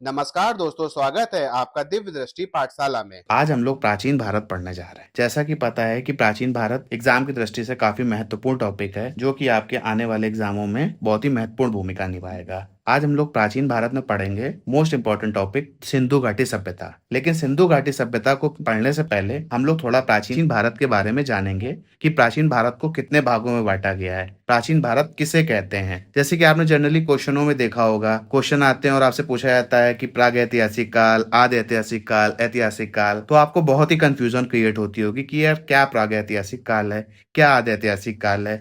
नमस्कार दोस्तों, स्वागत है आपका दिव्य दृष्टि पाठशाला में। आज हम लोग प्राचीन भारत पढ़ने जा रहे हैं। जैसा कि पता है कि प्राचीन भारत एग्जाम की दृष्टि से काफी महत्वपूर्ण टॉपिक है, जो कि आपके आने वाले एग्जामों में बहुत ही महत्वपूर्ण भूमिका निभाएगा। आज हम लोग प्राचीन भारत में पढ़ेंगे मोस्ट इंपॉर्टेंट टॉपिक सिंधु घाटी सभ्यता। लेकिन सिंधु घाटी सभ्यता को पढ़ने से पहले हम लोग थोड़ा प्राचीन भारत के बारे में जानेंगे कि प्राचीन भारत को कितने भागों में बांटा गया है, प्राचीन भारत किसे कहते हैं। जैसे कि आपने जनरली क्वेश्चनों में देखा होगा, क्वेश्चन आते हैं और आपसे पूछा जाता है कि प्राग ऐतिहासिक काल, आदि ऐतिहासिक काल, ऐतिहासिक काल, तो आपको बहुत ही कंफ्यूजन क्रिएट होती होगी कि यार क्या प्राग ऐतिहासिक काल है, क्या आदि ऐतिहासिक काल है,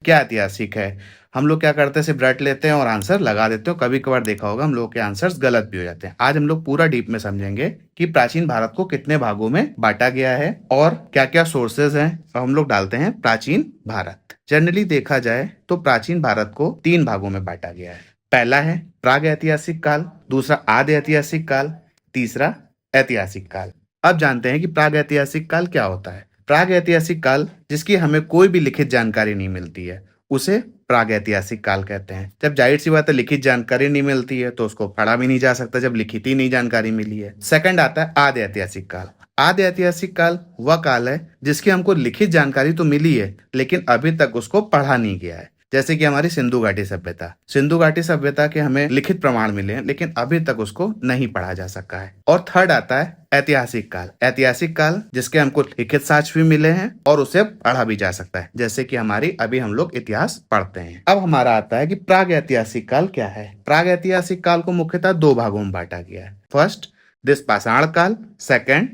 क्या ऐतिहासिक है। हम लोग क्या करते हैं, सिर्फ रट लेते हैं और आंसर लगा देते हो। कभी कभार देखा होगा हम लोग के आंसर्स गलत भी हो जाते हैं। आज हम लोग पूरा डीप में समझेंगे कि प्राचीन भारत को कितने भागों में बांटा गया है और क्या क्या सोर्सेज हैं। अब हम लोग डालते हैं प्राचीन भारत। जनरली देखा जाए तो प्राचीन भारत को 3 भागों में बांटा गया है। पहला है प्राग ऐतिहासिक काल, दूसरा आदि ऐतिहासिक काल, तीसरा ऐतिहासिक काल। अब जानते हैं कि प्राग ऐतिहासिक काल क्या होता है। प्राग ऐतिहासिक काल, जिसकी हमें कोई भी लिखित जानकारी नहीं मिलती है, उसे प्राग ऐतिहासिक काल कहते हैं। जब जाहिर सी बात है लिखित जानकारी नहीं मिलती है तो उसको पढ़ा भी नहीं जा सकता जब लिखित ही नहीं जानकारी मिली है। सेकंड आता है आदि ऐतिहासिक काल। आदि ऐतिहासिक काल वह काल है जिसकी हमको लिखित जानकारी तो मिली है लेकिन अभी तक उसको पढ़ा नहीं गया है। जैसे कि हमारी सिंधु घाटी सभ्यता, सिंधु घाटी सभ्यता के हमें लिखित प्रमाण मिले हैं लेकिन अभी तक उसको नहीं पढ़ा जा सका है। और थर्ड आता है ऐतिहासिक काल। ऐतिहासिक काल जिसके हमको लिखित साक्ष्य भी मिले हैं और उसे पढ़ा भी जा सकता है, जैसे कि हमारी अभी हम लोग इतिहास पढ़ते हैं। अब हमारा आता है कि प्राग ऐतिहासिक काल क्या है। प्राग ऐतिहासिक काल को मुख्यतः 2 भागों में बांटा गया है। फर्स्ट दिस पाषाण काल, सेकंड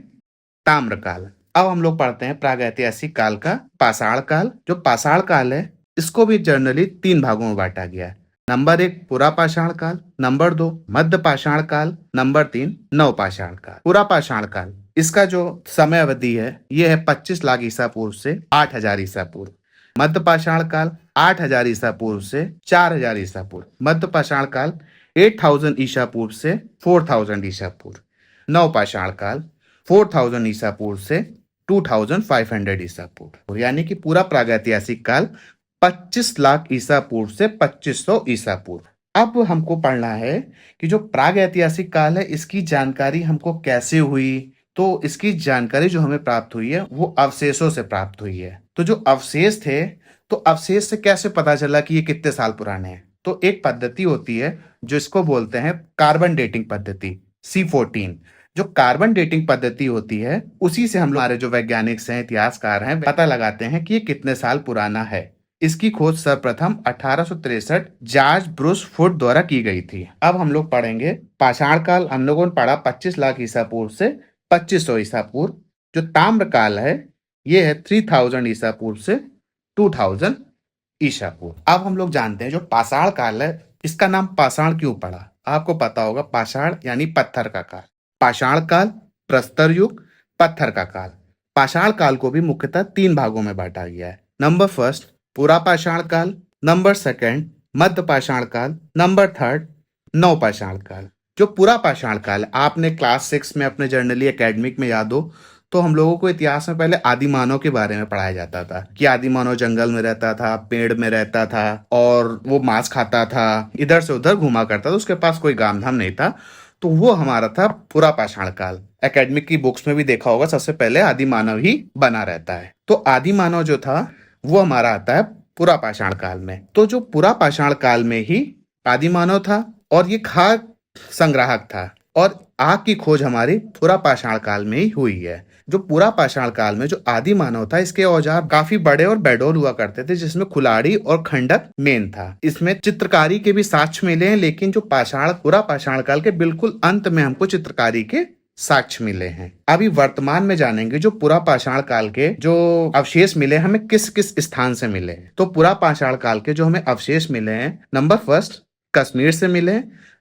ताम्रकाल। अब हम लोग पढ़ते हैं प्राग ऐतिहासिक काल का पाषाण काल। जो पाषाण काल है इसको भी जनरली 3 भागों में बांटा गया है। नंबर 1 पुरा पाषाण काल, नंबर 2 मध्य पाषाण काल, नंबर 3 नव पाषाण काल। पुरा पाषाण काल, इसका जो समय अवधि है ये है 25 लाख ईसा पूर्व से 8000 ईसा पूर्व। मध्य पाषाण काल 8000 ईसा पूर्व से 4000 ईसा पूर्व। मध्य पाषाण काल 8000 ईसा पूर्व से 4000 ईसा पूर्व। नव पाषाण काल 4000 ईसा पूर्व से 2500 ईसा पूर्व। यानी कि पूरा प्रागैतिहासिक काल 25 लाख ईसा पूर्व से 2500 ईसा पूर्व। अब हमको पढ़ना है कि जो प्राग ऐतिहासिक काल है इसकी जानकारी हमको कैसे हुई। तो इसकी जानकारी जो हमें प्राप्त हुई है वो अवशेषों से प्राप्त हुई है। तो जो अवशेष थे, तो अवशेष से कैसे पता चला कि ये कितने साल पुराने हैं। तो एक पद्धति होती है जिसको बोलते हैं कार्बन डेटिंग पद्धति, C14। जो कार्बन डेटिंग पद्धति होती है उसी से हम लोग, हमारे जो वैज्ञानिक हैं, इतिहासकार हैं, पता लगाते हैं कि ये कितने साल पुराना है। इसकी खोज सर्वप्रथम 1863 जॉर्ज ब्रूस फुट द्वारा की गई थी। अब हम लोग पढ़ेंगे पाषाण काल। हम लोगों ने पढ़ा 25 लाख ईसा पूर्व से 2500 ईसा पूर्व। जो ताम्र काल है ये है 3000 ईसा पूर्व से 2000 ईसा पूर्व। अब हम लोग जानते हैं जो पाषाण काल है इसका नाम पाषाण क्यों पड़ा। आपको पता होगा पाषाण यानी पत्थर का काल। पाषाण काल, प्रस्तर युग, पत्थर का काल। पाषाण काल को भी मुख्यतः 3 भागों में बांटा गया है। नंबर फर्स्ट पुरा पाषाण काल, नंबर सेकंड मध्य पाषाण काल, नंबर थर्ड नव पाषाण काल। जो पुरा पाषाण काल आपने क्लास 6 में अपने जर्नली एकेडमिक में याद हो तो हम लोगों को इतिहास में पहले आदि मानव के बारे में पढ़ाया जाता था कि आदि मानव जंगल में रहता था, पेड़ में रहता था और वो मांस खाता था, इधर से उधर घुमा करता था, उसके पास कोई काम धाम नहीं था। तो वो हमारा था पुरा पाषाण काल। एकेडमिक की बुक्स में भी देखा होगा सबसे पहले आदि मानव ही बना रहता है। तो आदि मानव जो था वो हमारा आता है पुरा पाषाण काल में। तो जो पुरा पाषाण काल में ही आदि मानव था और ये खाद्य संग्राहक था और आग की खोज हमारी पुरा पाषाण काल में ही हुई है। जो पुरा पाषाण काल में जो आदि मानव था इसके औजार काफी बड़े और बेडोल हुआ करते थे, जिसमें कुल्हाड़ी और खंडक मेन था। इसमें चित्रकारी के भी साक्ष्य मिले हैं लेकिन जो पुरा पाषाण काल के बिल्कुल अंत में हमको चित्रकारी के साक्ष्य मिले हैं। अभी वर्तमान में जानेंगे जो पुरा पाषाण काल के जो अवशेष मिले हमें किस किस स्थान से मिले हैं। तो पुरा पाषाण काल के जो हमें अवशेष मिले हैं, नंबर फर्स्ट कश्मीर से मिले,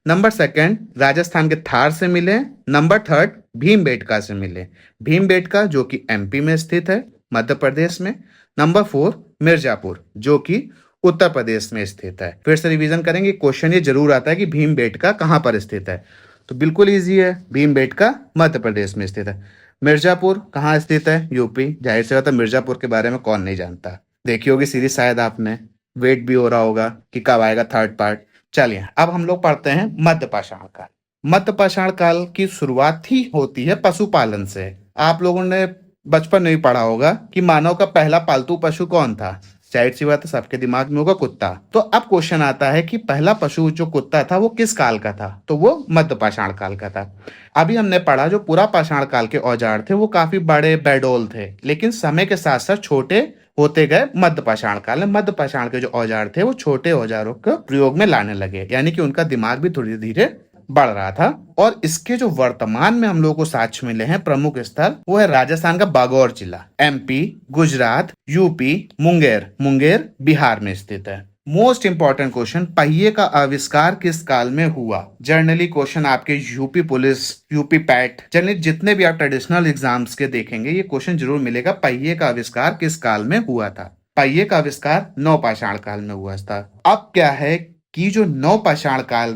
नंबर सेकंड राजस्थान के थार से मिले, नंबर थर्ड भीमबेटका से मिले। भीमबेटका जो कि MP में स्थित है, मध्य प्रदेश में। नंबर 4 मिर्जापुर जो कि उत्तर प्रदेश में स्थित है। फिर से रिवीजन करेंगे, क्वेश्चन ये जरूर आता है कि भीमबेटका कहाँ पर स्थित है। तो बिल्कुल इजी है, भीमबेटका मध्य प्रदेश में स्थित है। मिर्जापुर कहाँ स्थित है, यूपी। जाहिर सी बात है मिर्जापुर के बारे में कौन नहीं जानता, देखी होगी सीरीज शायद आपने, वेट भी हो रहा होगा कि कब आएगा थर्ड पार्ट। चलिए अब हम लोग पढ़ते हैं मध्य पाषाण काल। मध्य पाषाण काल की शुरुआत ही होती है पशुपालन से। आप लोगों ने बचपन में भी पढ़ा होगा कि मानव का पहला पालतू पशु कौन था। जाहिर सी बात है, सबके दिमाग में होगा कुत्ता। तो अब क्वेश्चन आता है कि पहला पशु जो कुत्ता था वो किस काल का था, तो वो मध्य पाषाण काल का था। अभी हमने पढ़ा जो पूरा पाषाण काल के औजार थे वो काफी बड़े बेडोल थे, लेकिन समय के साथ साथ छोटे होते गए। मध्य पाषाण काल में मध्य पाषाण के जो औजार थे वो छोटे औजारों को प्रयोग में लाने लगे, यानी कि उनका दिमाग भी धीरे धीरे बढ़ रहा था। और इसके जो वर्तमान में हम लोगों को साक्ष्य मिले हैं प्रमुख स्थल, वो है राजस्थान का बागौर जिला, एमपी, गुजरात, यूपी, मुंगेर मुंगेर बिहार में स्थित है। मोस्ट इंपॉर्टेंट क्वेश्चन, पहिए का आविष्कार किस काल में हुआ। जनरली क्वेश्चन आपके UP police, UP PAT, generally जितने भी आप ट्रेडिशनल एग्जाम्स के देखेंगे ये क्वेश्चन जरूर मिलेगा, पहिए का आविष्कार किस काल में हुआ था। पहिए का आविष्कार नवपाषाण काल में हुआ था। अब क्या है कि जो नवपाषाण काल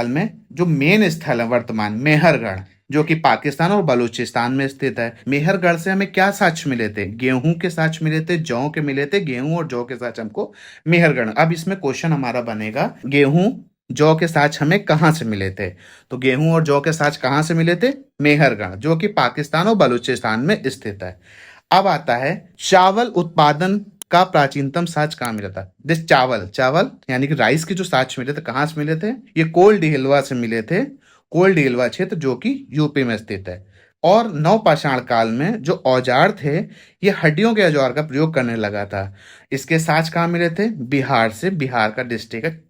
में जो मेन स्थल है वर्तमान, मेहरगढ़, जो कि पाकिस्तान और बलूचिस्तान में स्थित है। मेहरगढ़ से हमें क्या साक्ष्य मिले थे, गेहूं के साक्ष्य मिले थे, जौ के मिले थे, गेहूं और जौ के साक्ष्य हमको मेहरगढ़। अब इसमें क्वेश्चन हमारा बनेगा, गेहूं जौ के साक्ष्य हमें कहां से मिले थे, तो गेहूं और जौ के साक्ष्य कहां से मिले थे, मेहरगढ़, जो कि पाकिस्तान और बलूचिस्तान में स्थित है। अब आता है चावल उत्पादन का प्राचीनतम साक्ष्य कहाँ मिला था। दिस चावल यानी कि राइस के जो साक्ष्य मिले थे कहाँ से मिले थे, ये कोल डिहिलवा से मिले थे। कोल डिहिलवा क्षेत्र जो कि यूपी में स्थित है। और नवपाषाण काल में जो औजार थे ये हड्डियों के औजार का प्रयोग करने लगा था। इसके साक्ष्य कहाँ मिले थे, बिहार से, बिहार का डिस्ट्रिक्ट है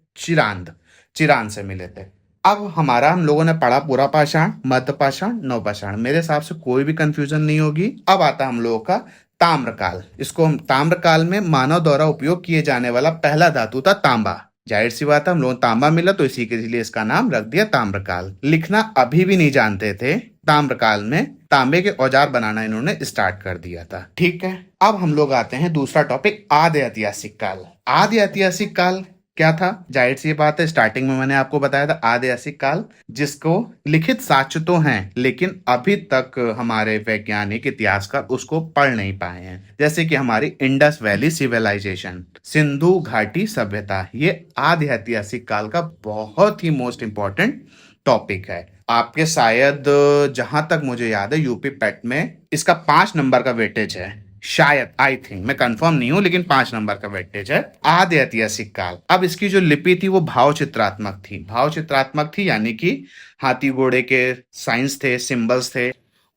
चिरान से मिले थे। अब हम लोगों ने पढ़ा पूरा पाषाण, मध्य पाषाण, नवपाषाण, मेरे हिसाब से कोई भी कंफ्यूजन नहीं होगी। अब आता हम लोगों का ताम्रकाल। इसको हम ताम्रकाल में मानव द्वारा उपयोग किए जाने वाला पहला धातु था तांबा। जाहिर सी बात है, हम लोगों को तांबा मिला तो इसी के लिए इसका नाम रख दिया ताम्रकाल। लिखना अभी भी नहीं जानते थे, ताम्रकाल में तांबे के औजार बनाना इन्होंने स्टार्ट कर दिया था। ठीक है, अब हम लोग आते हैं दूसरा टॉपिक, आदि ऐतिहासिक काल। आदि ऐतिहासिक काल क्या था, जाहिर सी बात है स्टार्टिंग में मैंने आपको बताया था आदि ऐतिहासिक काल, जिसको लिखित साक्ष्य तो हैं लेकिन अभी तक हमारे वैज्ञानिक इतिहासकार उसको पढ़ नहीं पाए हैं। जैसे कि हमारी इंडस वैली सिविलाइजेशन, सिंधु घाटी सभ्यता, ये आदि ऐतिहासिक काल का बहुत ही मोस्ट इंपॉर्टेंट टॉपिक है। आपके शायद जहां तक मुझे याद है यूपी पैट में इसका 5 नंबर का वेटेज है, शायद, आई थिंक, मैं कंफर्म नहीं हूं लेकिन 5 नंबर का वेटेज है। आदि ऐतिहासिक काल। अब इसकी जो लिपि थी वो भाव चित्रात्मक थी, यानी कि हाथी घोड़े के साइंस थे, सिंबल्स थे,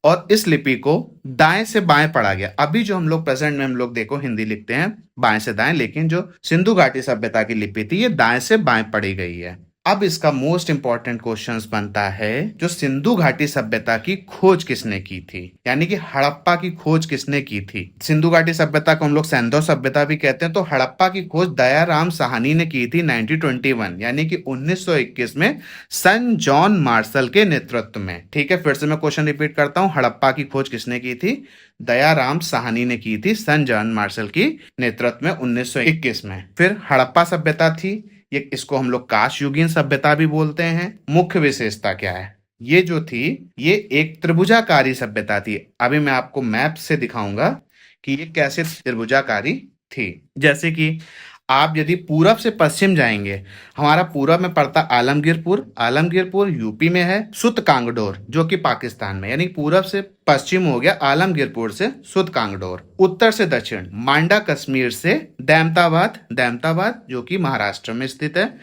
और इस लिपि को दाएं से बाएं पढ़ा गया। अभी जो हम लोग प्रेजेंट में हम लोग देखो हिंदी लिखते हैं बाएं से दाएं, लेकिन जो सिंधु घाटी सभ्यता की लिपि थी ये दाएं से बाएं पढ़ी गई है। अब इसका मोस्ट इंपॉर्टेंट क्वेश्चन बनता है, जो सिंधु घाटी सभ्यता की खोज किसने की थी, यानी कि हड़प्पा की खोज किसने की थी। सिंधु घाटी सभ्यता को हम लोग सैंधव सभ्यता भी कहते हैं, तो हड़प्पा की खोज दयाराम साहनी ने की थी 1921, यानी कि 1921 में सन जॉन मार्शल के नेतृत्व में। ठीक है, फिर से मैं क्वेश्चन रिपीट करता हूं, हड़प्पा की खोज किसने की थी, दयाराम साहनी ने की थी सन जॉन मार्शल की नेतृत्व में 1921 में। फिर हड़प्पा सभ्यता थी, ये इसको हम लोग काश युगीन सभ्यता भी बोलते हैं। मुख्य विशेषता क्या है, ये जो थी ये एक त्रिभुजाकारी सभ्यता थी। अभी मैं आपको मैप से दिखाऊंगा कि ये कैसे त्रिभुजाकारी थी। जैसे कि आप यदि पूरब से पश्चिम जाएंगे, हमारा पूरब में पड़ता आलमगीरपुर यूपी में है, सुत कांगडोर जो कि पाकिस्तान में, यानी पूरब से पश्चिम हो गया आलमगीरपुर से सुत कांगडोर। उत्तर से दक्षिण मांडा कश्मीर से दैमताबाद जो कि महाराष्ट्र में स्थित है,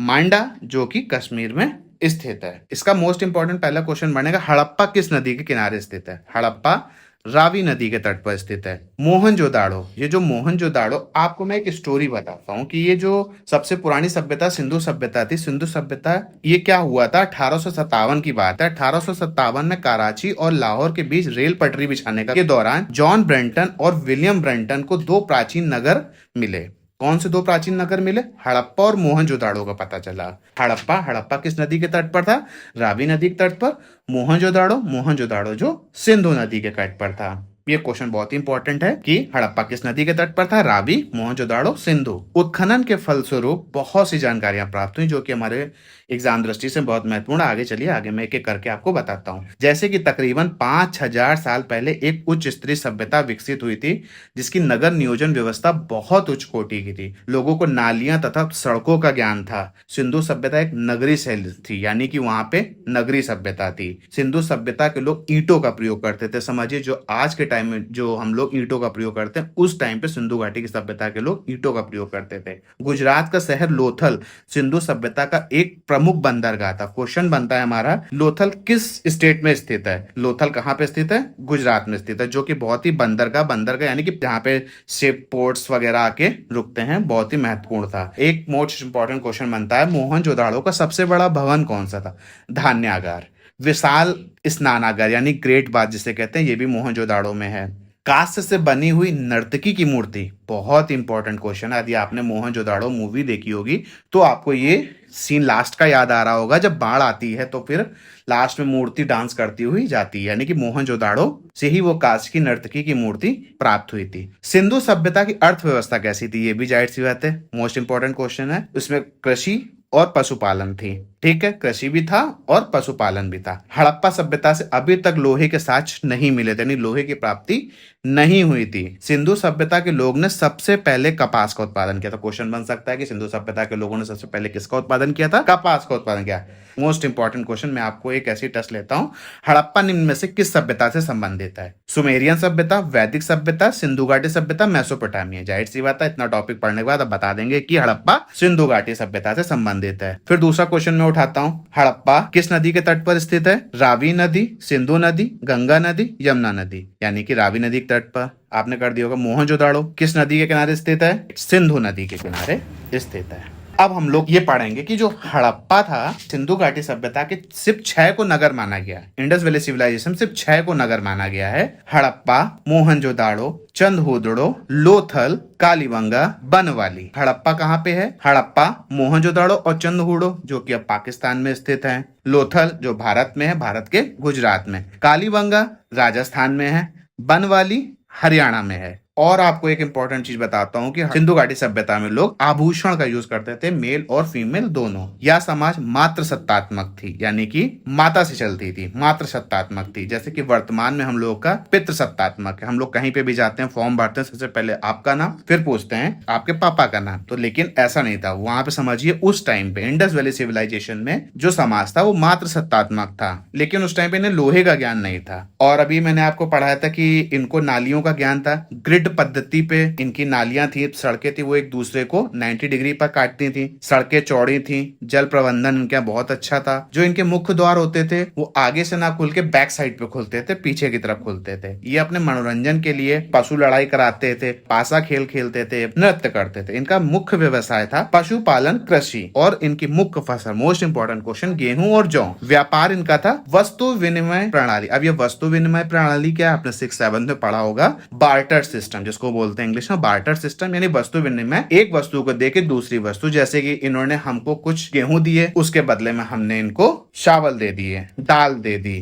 मांडा जो कि कश्मीर में स्थित है। इसका मोस्ट इंपॉर्टेंट पहला क्वेश्चन बनेगा, हड़प्पा किस नदी के किनारे स्थित है। हड़प्पा रावी नदी के तट पर स्थित है। मोहनजोदाड़ो, ये जो मोहनजोदाड़ो, आपको मैं एक स्टोरी बताता हूँ कि ये जो सबसे पुरानी सभ्यता सिंधु सभ्यता थी, सिंधु सभ्यता, ये क्या हुआ था, 1857 की बात है। 1857 में कराची और लाहौर के बीच रेल पटरी बिछाने के दौरान जॉन ब्रेंटन और विलियम ब्रेंटन को 2 प्राचीन नगर मिले। कौन से 2 प्राचीन नगर मिले, हड़प्पा और मोहनजोदाड़ो का पता चला। हड़प्पा किस नदी के तट पर था, रावी नदी के तट पर। मोहनजोदाड़ो जो सिंधु नदी के तट पर था। ये क्वेश्चन बहुत ही इंपॉर्टेंट है कि हड़प्पा किस नदी के तट पर था? रावी, मोहनजोदाड़ो, सिंधु। उत्खनन के फलस्वरूप बहुत सी जानकारियां प्राप्त हुई जो कि हमारे एग्जाम दृष्टि से बहुत महत्वपूर्ण। आगे चलिए, आगे मैं एक एक करके आपको बताता हूँ। जैसे कि तकरीबन 5000 साल पहले एक उच्च स्तरीय सभ्यता विकसित हुई थी जिसकी नगर नियोजन व्यवस्था बहुत उच्च कोटि की थी। लोगों को नालियां तथा सड़कों का ज्ञान था। सिंधु सभ्यता एक नगरी शैली थी, यानी कि वहां पे नगरी सभ्यता थी। सिंधु सभ्यता के लोग ईंटों का प्रयोग करते थे। समझिए, जो आज के टाइम में जो हम लोग ईंटों का प्रयोग करते हैं, उस टाइम पे सिंधु घाटी की सभ्यता के लोग ईंटों का प्रयोग करते थे। गुजरात का शहर लोथल सिंधु सभ्यता का एक प्रमुख बंदरगाह था। क्वेश्चन बनता है हमारा, लोथल किस स्टेट में स्थित है? लोथल कहाँ पे स्थित है? गुजरात में स्थित है, जो कि बहुत ही बंदरगाह यानी कि जहाँ पे शिप पोर्ट्स वगैरह आके रुकते हैं, बहुत ही महत्वपूर्ण था। एक मोस्ट इंपॉर्टेंट क्वेश्चन बनता है, मोहनजोदाड़ो का सबसे बड़ा भवन कौन सा था? धान्यागार। विशाल स्नानागार यानी ग्रेट बाथ जिसे कहते हैं, ये भी मोहनजोदाड़ो में है। कांस्य से बनी हुई नर्तकी की मूर्ति, बहुत इंपॉर्टेंट क्वेश्चन है। यदि आपने मोहनजोदाड़ो मूवी देखी होगी तो आपको ये सीन लास्ट का याद आ रहा होगा, जब बाढ़ आती है तो फिर लास्ट में मूर्ति डांस करती हुई जाती है, यानी कि मोहनजोदाड़ो से ही वो कांस्य की नर्तकी की मूर्ति प्राप्त हुई थी। सिंधु सभ्यता की अर्थव्यवस्था कैसी थी? ये भी जाहिर सी बात है, मोस्ट इंपॉर्टेंट क्वेश्चन है। उसमें कृषि और पशुपालन थी। ठीक है, कृषि भी था और पशुपालन भी था। हड़प्पा सभ्यता से अभी तक लोहे के साक्ष्य नहीं मिले थे, यानी लोहे की प्राप्ति नहीं हुई थी। सिंधु सभ्यता के लोग ने सबसे पहले कपास का उत्पादन किया था। क्वेश्चन बन सकता है कि सिंधु सभ्यता के लोगों ने सबसे पहले किसका उत्पादन किया था? कपास का उत्पादन किया। मोस्ट इंपॉर्टेंट क्वेश्चन, मैं आपको एक ऐसी टेस्ट लेता हूं, हड़प्पा निम्न में से किस सभ्यता से संबंधित है? सुमेरियन सभ्यता, वैदिक सभ्यता, सिंधु घाटी सभ्यता, मेसोपोटामिया। जाहिर सी बात है, इतना टॉपिक पढ़ने के बाद अब बता देंगे कि हड़प्पा सिंधु घाटी सभ्यता से संबंधित है। फिर दूसरा क्वेश्चन मैं उठाता हूं, हड़प्पा किस नदी के तट पर स्थित है? रावी नदी, सिंधु नदी, गंगा नदी, यमुना नदी। यानी कि रावी नदी के तट पर। आपने कर दिया होगा मोहनजोदाड़ो किस नदी के किनारे स्थित है? सिंधु नदी के किनारे स्थित है। अब हम लोग ये पढ़ेंगे कि जो हड़प्पा था, सिंधु घाटी सभ्यता के सिर्फ 6 को नगर माना गया है। इंडस वैली सिविलाइजेशन सिर्फ 6 को नगर माना गया है। हड़प्पा, मोहनजोदाड़ो, चंदहुदड़ो, लोथल, कालीबंगा, बनवाली। हड़प्पा कहाँ पे है? हड़प्पा, मोहनजोदाड़ो और चंदहुदड़ो जो कि अब पाकिस्तान में स्थित है। लोथल जो भारत में है, भारत के गुजरात में। कालीबंगा राजस्थान में है। बनवाली हरियाणा में है। और आपको एक इंपॉर्टेंट चीज बताता हूं कि सिंधु घाटी सभ्यता में लोग आभूषण का यूज करते थे, मेल और फीमेल दोनों। यह समाज मात्र सत्तात्मक थी, यानी कि माता से चलती थी, मात्र सत्तात्मक थी। जैसे कि वर्तमान में हम लोगों का पितृ सत्तात्मक है। हम लोग कहीं पे भी जाते हैं, फॉर्म भरते हैं, सबसे पहले आपका नाम, फिर पूछते हैं आपके पापा का नाम। तो लेकिन ऐसा नहीं था वहां पे। समझिए, उस टाइम पे इंडस वैली सिविलाइजेशन में जो समाज था वो मात्र सत्तात्मक था, लेकिन उस टाइम पे इन्हें लोहे का ज्ञान नहीं था। और अभी मैंने आपको पढ़ाया था कि इनको नालियों का ज्ञान था। ग्रिड पद्धति पे इनकी नालियां थी, सड़कें थी, वो एक दूसरे को 90 डिग्री पर काटती थी। सड़कें चौड़ी थी। जल प्रबंधन इनका बहुत अच्छा था। जो इनके मुख्य द्वार होते थे वो आगे से ना खुल के बैक साइड पे खुलते थे, पीछे की तरफ खुलते थे। ये अपने मनोरंजन के लिए पशु लड़ाई कराते थे, पासा खेल खेलते थे, नृत्य करते थे। इनका मुख्य व्यवसाय था पशुपालन, कृषि। और इनकी मुख्य फसल, मोस्ट इंपॉर्टेंट क्वेश्चन, गेहूं और जौ। व्यापार इनका था वस्तु विनिमय प्रणाली। अब ये वस्तु विनिमय प्रणाली क्या है? आपने 6-7 में पढ़ा होगा, बार्टर सिस्टम, जिसको बोलते हैं इंग्लिश में बार्टर सिस्टम, यानी वस्तु विनिमय। एक वस्तु को देके दूसरी वस्तु, जैसे कि इन्होंने हमको कुछ गेहूं दिए, उसके बदले में हमने इनको चावल दे दिए, दाल दे दी।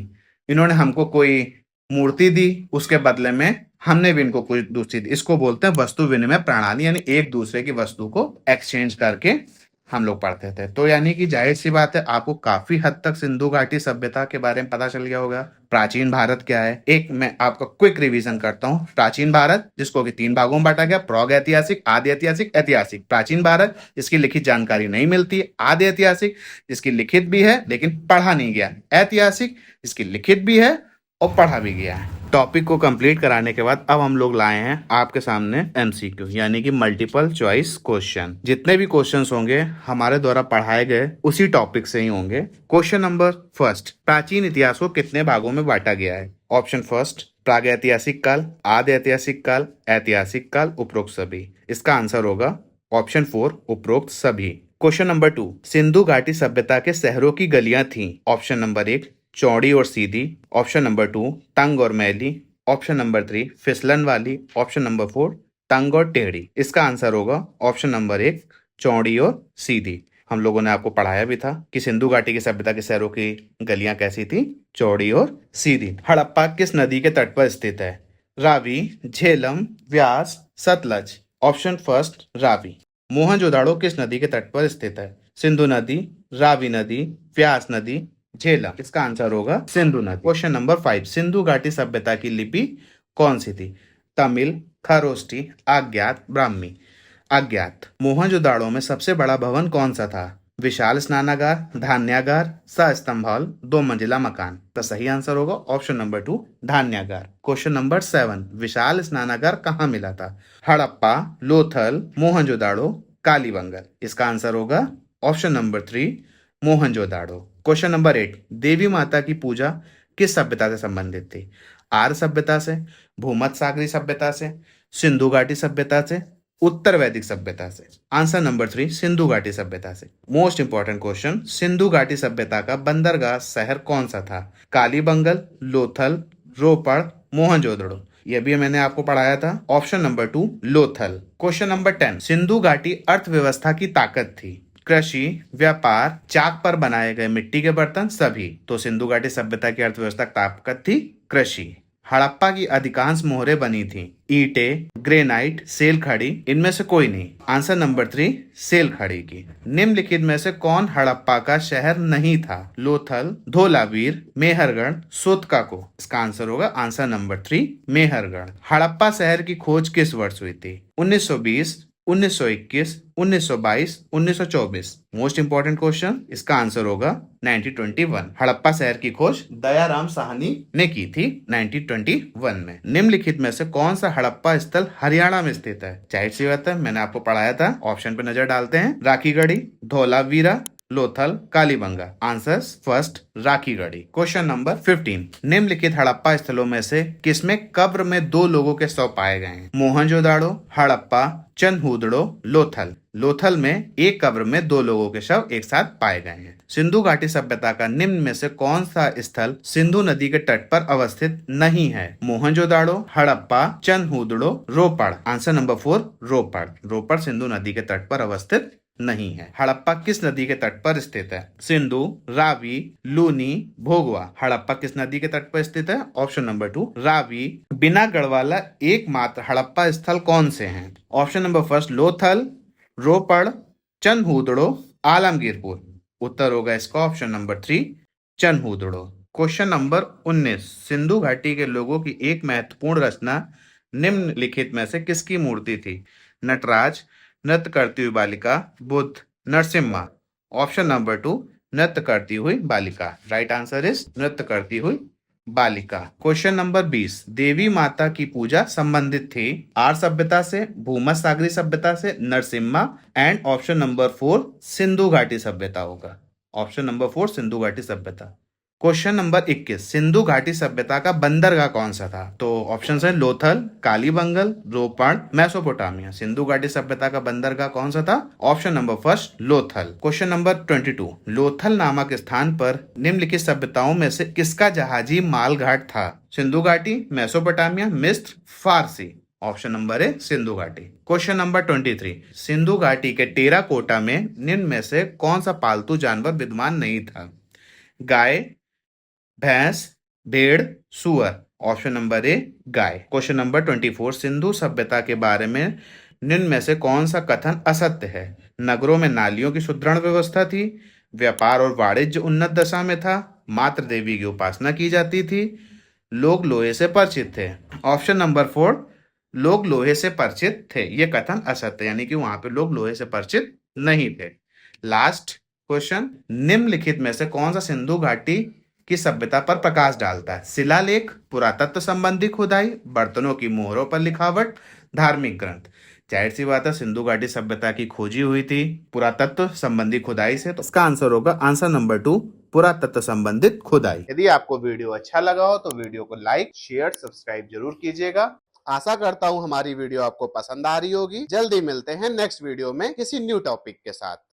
इन्होंने हमको कोई मूर्ति दी, उसके बदले में हमने भी इनको कुछ दूसरी दी। इसको बोलते हैं वस्तु विनिमय प्रणाली, यानी एक दूसरे की वस्तु को एक्सचेंज करके हम लोग पढ़ते थे। तो यानी कि जाहिर सी बात है, आपको काफी हद तक सिंधु घाटी सभ्यता के बारे में पता चल गया होगा। प्राचीन भारत क्या है, एक मैं आपका क्विक रिवीजन करता हूं। प्राचीन भारत जिसको कि 3 भागों में बांटा गया, प्राग ऐतिहासिक, आदि ऐतिहासिक, ऐतिहासिक। प्राचीन भारत जिसकी लिखित जानकारी नहीं मिलती है। आदि ऐतिहासिक जिसकी लिखित भी है लेकिन पढ़ा नहीं गया। ऐतिहासिक जिसकी लिखित भी है और पढ़ा भी गया है। टॉपिक को कंप्लीट कराने के बाद अब हम लोग लाए हैं आपके सामने एमसीक्यू, यानी कि मल्टीपल चॉइस क्वेश्चन। जितने भी क्वेश्चंस होंगे हमारे द्वारा पढ़ाए गए उसी टॉपिक से ही होंगे। क्वेश्चन नंबर फर्स्ट, प्राचीन इतिहास को कितने भागों में बांटा गया है? ऑप्शन फर्स्ट, प्राग ऐतिहासिक काल, आदि ऐतिहासिक काल, ऐतिहासिक काल, उपरोक्त सभी। इसका आंसर होगा ऑप्शन 4, उपरोक्त सभी। क्वेश्चन नंबर 2, सिंधु घाटी सभ्यता के शहरों की गलियां थी। ऑप्शन नंबर 1, चौड़ी और सीधी। ऑप्शन नंबर 2, तंग और मैली। ऑप्शन नंबर 3, फिसलन वाली। ऑप्शन नंबर 4, तंग और टेढ़ी। इसका आंसर होगा ऑप्शन नंबर 1, चौड़ी और सीधी। हम लोगों ने आपको पढ़ाया भी था कि सिंधु घाटी की सभ्यता के शहरों की गलियां कैसी थी, चौड़ी और सीधी। हड़प्पा किस नदी के तट पर स्थित है? रावी, झेलम, व्यास, सतलज। Option first Ravi. मोहनजोदाड़ो किस नदी के तट पर स्थित है? सिंधु नदी, रावी नदी, व्यास नदी, झेलम। इसका आंसर होगा सिंधु नदी। क्वेश्चन नंबर 5, सिंधु घाटी सभ्यता की लिपि कौन सी थी? तमिल, खरोष्टी, अज्ञात, ब्राह्मी। अज्ञात। मोहनजोदाड़ो में सबसे बड़ा भवन कौन सा था? विशाल स्नानागार, धान्यागार, सस्तंभ हॉल, 2 मंजिला मकान। तो सही आंसर होगा ऑप्शन नंबर 2 धान्यागार। क्वेश्चन नंबर 7, विशाल स्नानागार कहाँ मिला था? हड़प्पा, लोथल, मोहनजोदाड़ो, कालीबंगन। इसका आंसर होगा option number 3 Mohenjodaro. Question number 8, देवी माता की पूजा किस सभ्यता से संबंधित थी? आर्य सभ्यता से, भूमध्य सागरीय सभ्यता से, सिंधु घाटी सभ्यता से, उत्तर वैदिक सभ्यता से। आंसर नंबर 3 सिंधु घाटी सभ्यता से। मोस्ट इंपॉर्टेंट क्वेश्चन, सिंधु घाटी सभ्यता का बंदरगाह शहर कौन सा था? कालीबंगन, लोथल, रोपड़, मोहनजोदड़ो। यह भी मैंने आपको पढ़ाया था। Option number 2 Lothal. Question number 10, Sindhu घाटी अर्थव्यवस्था की ताकत थी? कृषि, व्यापार, चाक पर बनाए गए मिट्टी के बर्तन, सभी। तो सिंधु घाटी सभ्यता की अर्थव्यवस्था ताकत थी कृषि। हड़प्पा की अधिकांश मोहरें बनी थी ईंटे, ग्रेनाइट, सेल खड़ी, इनमें से कोई नहीं। आंसर नंबर 3 सेल खड़ी की। निम्नलिखित में से कौन हड़प्पा का शहर नहीं था? लोथल, धोलावीर, मेहरगढ़, सोतकाको। इसका आंसर होगा आंसर नंबर 3 मेहरगढ़। हड़प्पा शहर की खोज किस वर्ष हुई थी? 1920, 1921, 1922, 1924। मोस्ट इंपॉर्टेंट क्वेश्चन, इसका आंसर होगा 1921। हड़प्पा शहर की खोज दयाराम साहनी ने की थी 1921 में। निम्नलिखित में से कौन सा हड़प्पा स्थल हरियाणा में स्थित है? जाहिर सी बात है, मैंने आपको पढ़ाया था। ऑप्शन पे नजर डालते हैं। Rakhigarhi, Dholavira, Lothal, Kalibanga. Answer first Rakhigarhi. Question number 15, निम्नलिखित हड़प्पा स्थलों में से किसमें कब्र में 2 लोगों के शव पाए गए हैं? मोहनजोदाड़ो, हड़प्पा, चनहूदड़ो, लोथल। लोथल में एक कब्र में 2 लोगों के शव एक साथ पाए गए हैं। सिंधु घाटी सभ्यता का निम्न में से कौन सा स्थल सिंधु नदी के तट पर अवस्थित नहीं है? मोहनजोदाड़ो, हड़प्पा, चनहूदड़ो, रोपड़। आंसर नंबर 4 रोपड़। रोपड़ सिंधु नदी के तट पर अवस्थित नहीं है। हड़प्पा किस नदी के तट पर स्थित है? सिंधु, रावी, लूनी, भोगवा। हड़प्पा किस नदी के तट पर स्थित है? Option number 2 Ravi. बिना गढ़वाला एकमात्र हड़प्पा स्थल कौन से हैं? Option number first Lothal, Ropar, Chanhudaro, Alamgirpur. उत्तर होगा इसका option number 3 Chanhudaro. Question number 19, Sindhu घाटी के लोगों की एक महत्वपूर्ण रचना निम्नलिखित में से किसकी मूर्ति थी? नटराज, नृत्य करती हुई बालिका, बुद्ध, नरसिम्हा। ऑप्शन नंबर 2 नृत्य करती हुई बालिका। राइट आंसर इज नृत्य करती हुई बालिका। क्वेश्चन नंबर 20, देवी माता की पूजा संबंधित थी आर्य सभ्यता से, भूमध्य सागरीय सभ्यता से, Narasimha and option number 4 Sindhu घाटी सभ्यता होगा। ऑप्शन नंबर 4 सिंधु घाटी सभ्यता। क्वेश्चन नंबर 21, सिंधु घाटी सभ्यता का बंदरगाह कौन सा था? तो ऑप्शन है लोथल, कालीबंगन, रोपड़, मेसोपोटामिया। सिंधु घाटी सभ्यता का बंदरगाह कौन सा था? Option number first Lothal. Question number 22, Lothal नामक स्थान पर निम्नलिखित सभ्यताओं में से किसका जहाजी माल घाट था? सिंधु घाटी, मेसोपोटामिया, मिस्र, फारसी। ऑप्शन नंबर है सिंधु घाटी। क्वेश्चन नंबर 23, सिंधु घाटी के टेराकोटा में निम्न में से कौन सा पालतू जानवर विद्यमान नहीं था? गाय, भैंस, भेड़, सुअर। Option number A guy. Question number 24, Sindhu सभ्यता के बारे में निम्न में से कौन सा कथन असत्य है? नगरों में नालियों की सुदृढ़ व्यवस्था थी, व्यापार और वाणिज्य उन्नत दशा में था, मात्र देवी की उपासना की जाती थी, लोग लोहे से परिचित थे। ऑप्शन नंबर 4 लोग लोहे से परिचित थे। ये कथन असत्य, यानी कि वहां पे लोग लोहे से परिचित नहीं थे। लास्ट क्वेश्चन, निम्नलिखित में से कौन सा सिंधु घाटी की सभ्यता पर प्रकाश डालता है? शिलालेख, पुरातत्व संबंधी खुदाई, बर्तनों की मोहरों पर लिखावट, धार्मिक ग्रंथ। जाहिर सी बात है, सिंधु घाटी सभ्यता की खोजी हुई थी पुरातत्व संबंधी खुदाई से, तो इसका आंसर होगा आंसर नंबर 2 पुरातत्व संबंधित खुदाई। यदि आपको वीडियो अच्छा लगा हो तो वीडियो को लाइक, शेयर, सब्सक्राइब जरूर कीजिएगा। आशा करता हूं हमारी वीडियो आपको पसंद आ रही होगी। जल्दी मिलते हैं नेक्स्ट वीडियो में किसी न्यू टॉपिक के साथ।